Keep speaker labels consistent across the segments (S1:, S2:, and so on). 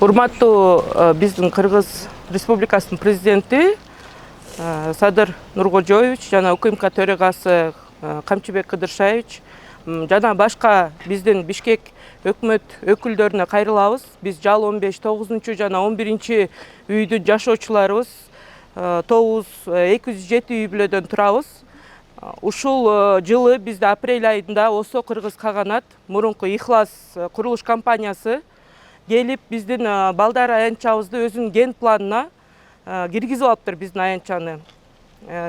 S1: Урматтуу биздин Кыргыз Республикасынын президенти Садыр Нуркожоевич жана УКМК төрагасы Камчыбек Кыдыршаевич жана башка биздин Бишкек өкмөт өкүлдөрүнө кайрылабыз. Биз жал 15, 9 жана 11 үйдүн жашоочуларыбыз тобуз 207 үй бүлөдөн турабыз. Ушул жылы бизде апрель айында Осо Кыргыз Каганат мурунку Ихлас курулуш компаниясы келип биздин балдар аянтчабызды өзүнүн ген планына киргизип алыптыр биздин аянтчаны.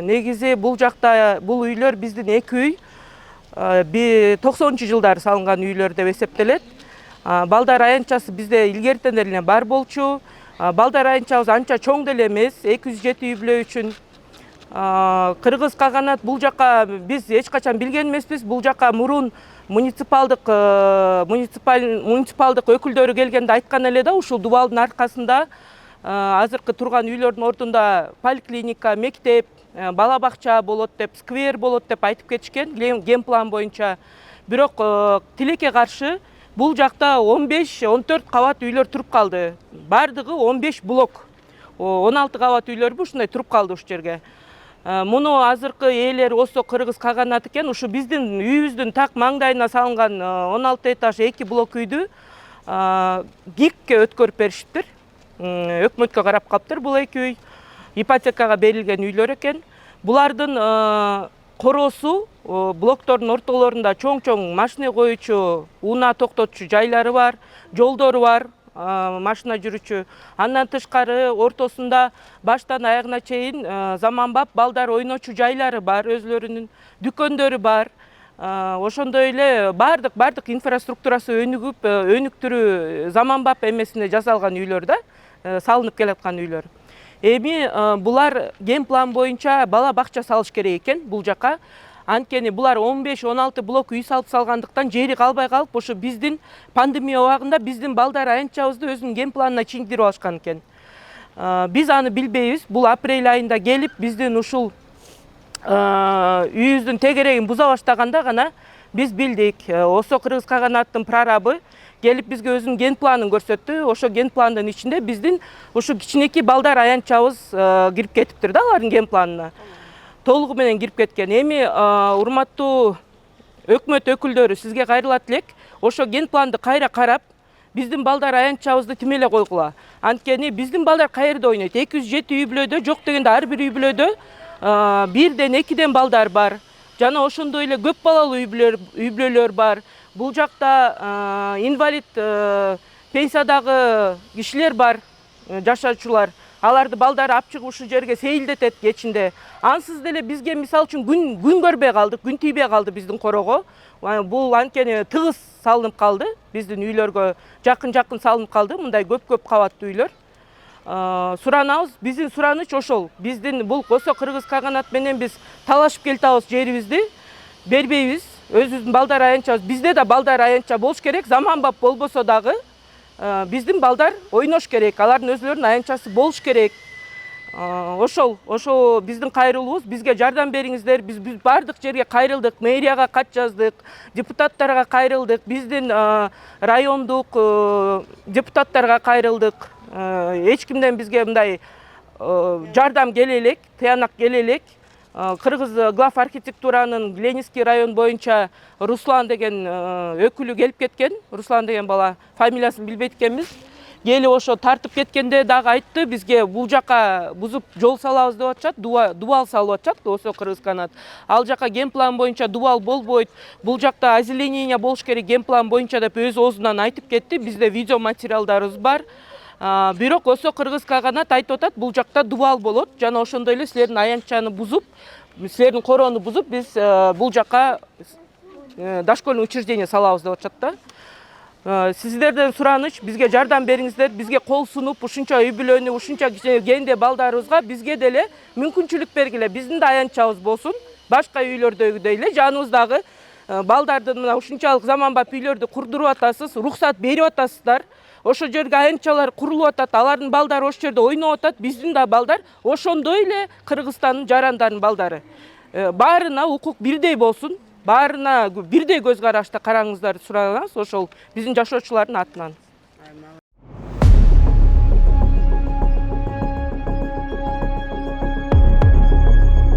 S1: Негизи бул жакта бул үйлөр биздин 2 үй 90-жылдары салынган үйлөр деп эсептелет. Балдар аянтчасы бизде илгертен эле бар болчу. Балдар аянтчабыз анча чоң деле эмес, 207 үй бүлө үчүн. Кыргыз Каганат бул жака биз эч качан билген эмеспиз. Бул жака мурун муниципалдык өкүлдөрү келгенде айткан эле да, ушул дубалдын аркасында азыркы турган үйлөрдүн ордунда поликлиника, мектеп, бала бакча болот деп, сквер болот деп айтып кетишкен ген план боюнча. Бирок тилекке каршы бул жакта 15-14 кабат үйлөр туруп калды. Бардыгы 15 блок. 16 кабат үйлөрбү ушундай туруп калды ушул жерге. Муну азыркы ээлери Осо Кыргыз Каганат экен. Ушу биздин үйүбүздүн так маңдайына салынган 16 этаж 2 блок үйдү ГИКке өткөрүп беришиптир. Өкмөткө карап калыптыр бул 2 үй. Ипотекага берилген үйлөр экен. Булардын короосу блоктордун ортолорунда чоң-чоң машина коючу, унаа токтотчу жайлары бар, жолдору бар, машина жүрүчү. Андан тышкары ортосунда баштан аягына чейин заманбап балдар ойночу жайлары бар, өзлөрүнүн дүкөндөрү бар. Ошондой эле бардык инфраструктурасы өнүктүрүү заманбап эмесинде жасалган үйлөр да, салынып келаткан үйлөр. Эми булар ген план боюнча бала бакча салыш керек экен бул жака. Анткени булар 15-16 блок үй салгандыктан жери калбай калып, ошо биздин пандемия убагында биздин балдар аянтчабызды өзүнүн ген планына чийиндирип алышкан экен. Биз аны билбейбиз. Бул апрель айында келип биздин ушул үйүбүздүн тегерегин буза баштаганда гана биз билдик. Осо Кыргыз Каганаттын прорабы келип бизге өзүнүн ген планын көрсөттү. Ошо ген пландын ичинде биздин ушу кичинекей балдар аянтчабыз кирип кетиптир да, алардын ген планына. Толугу менен кирип кеткен. Эми урматтуу өкмөт өкүлдөрү, сизге кайрылат элек. Ошо ген планды кайра карап, биздин балдар аянтчабызды тим эле койгула. Анткени биздин балдар каерде ойнойт? 207 үй бүлөдө, жок дегенде ар бир үй бүлөдө 1-2 балдар бар. Жана ошондой эле көп балалуу үй бүлөлөр бар. Бул жакта инвалид пенсиядагы кишилер бар, жашоочулар. Аларды балдары алып чыгып ушул жерге сейилдетет кечинде. Ансыз деле бизге мисалы үчүн күн көрбөй калдык, күн тийбей калды биздин корого. Бул анткени тыгыз салынып калды, биздин үйлөргө жакын салынып калды, мындай көп кабаттуу үйлөр. Суранабыз, биздин сураныч ошол. Биздин бул Осо Кыргыз Каганат менен биз талашып келатабыз, жерибизди бербейбиз. Өзүбүздүн балдар аянтчабыз, бизде да балдар аянтча болуш керек, заманбап болбосо дагы биздин балдар ойнош керек, алардын өзлөрүнүн аянтчасы болуш керек. Ошол биздин кайрылуубуз, бизге жардам бериңиздер. Биз бардык жерге кайрылдык, мэрияга кат жаздык, депутаттарга кайрылдык, биздин райондук депутаттарга кайрылдык. Эч кимден бизге мындай жардам келе элек, тыянак келе элек. Кыргыз глав архитектуранын Ленинский район боюнча Руслан деген өкүлү келип кеткен. Руслан деген бала, фамилиясын билбейт экенбиз. Келип ошо тартып кеткенде дагы айтты бизге, бул жака бузуп жол салабыз деп атышат, дубал салып атышат Осо Кыргыз Каганат. Ал жака ген план боюнча дубал болбойт. Бул жакта озеленение болуш керек ген план боюнча деп өз оозунан айтып кетти. Бизде видео материалдарыбыз бар. Бирок Осо Кыргыз Каганат айтып атат, бул жакта дубал болот. Жана ошондой эле силердин аянтчаны бузуп, силердин короону бузуп, биз бул жака дошкольный учреждение салабыз деп атышат да. Сиздерден сураныч, бизге жардам бериңиздер. Бизге кол сунуп, ушунча үй бүлөнү, ушунча кенде балдарыбызга бизге деле мүмкүнчүлүк бергиле. Биздин да аянтчабыз болсун, башка үйлөрдөгүдөй эле жаныбыздагы балдардын мына ушунчалык заманбап үйлөрдү курдуруп атасыз, рухсат берип атасыздар. Ошо жерге аянтчалар курулуп атат, алардын балдары ошол жерде ойноп атат. Биздин да балдар ошондой эле Кыргызстандын жарандарынын балдары. Баарына укук бирдей болсун, баарына бирдей көз карашта караңыздар суранабыз, ошол биздин жашоочулардын атынан.